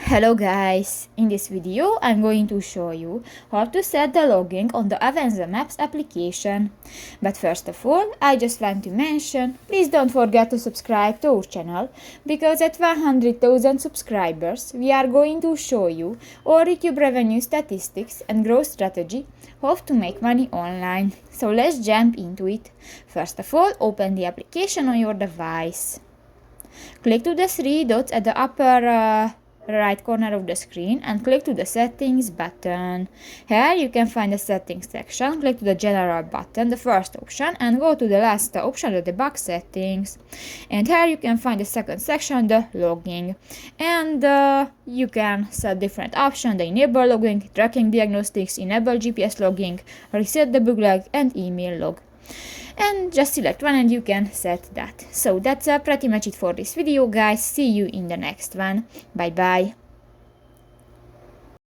Hello guys! In this video I'm going to show you how to set the logging on the Avenza Maps application. But first of all, I just want to mention, please don't forget to subscribe to our channel, because at 100,000 subscribers we are going to show you our YouTube revenue statistics and growth strategy, how to make money online. So let's jump into it. First of all, open the application on your device. Click to the three dots at the upper right corner of the screen and click to the settings button. Here you can find the settings section. Click to the general button, the first option, and go to the last option, the debug settings. And here you can find the second section, the logging. And you can set different options: the enable logging, tracking diagnostics, enable GPS logging, reset debug log, and email log. And just select one and you can set that. So that's pretty much it for this video, guys. See you in the next one. Bye bye.